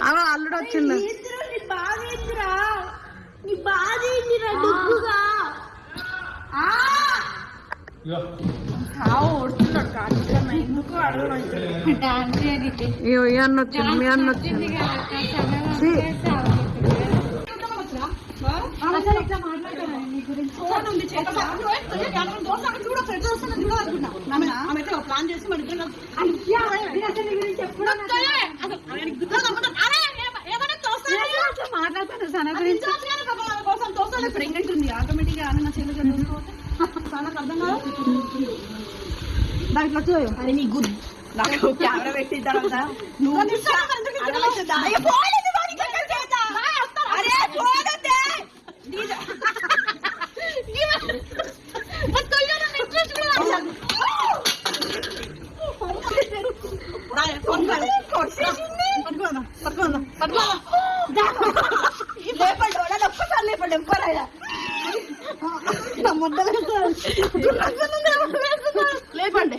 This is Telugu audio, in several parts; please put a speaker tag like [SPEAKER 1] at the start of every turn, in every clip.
[SPEAKER 1] అలా అల్లుడు వచ్చిండు. ఈ అన్న వచ్చింది, మీ అన్న వచ్చింది.
[SPEAKER 2] ప్లాన్ చేసి మాట్లాడుతాను సన గురించి కోసం తోసాలి. ప్రెగ్నెంట్ ఉంది ఆటోమేటిక్ గా నా చెల్లి సనకు అర్థం కాదు. దాంట్లో వచ్చావు అది నీ గుడ్ నాకు కెమెరా పెట్టిన తర్వాత నువ్వు లేపండి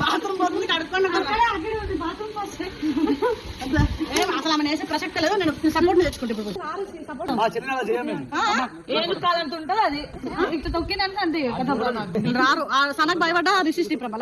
[SPEAKER 2] బాత్రూమ్ పోతుంది కడుక్కోండి. అసలు ఆమె వేసే ప్రసక్తి లేదు. నేను సపోర్ట్ తెచ్చుకుంటే కాలంటుంటది అది ఇట్లా తొక్కిందంటే అంతే రారు. సనకు భయపడ్డా రిసిస్టి ప్రభా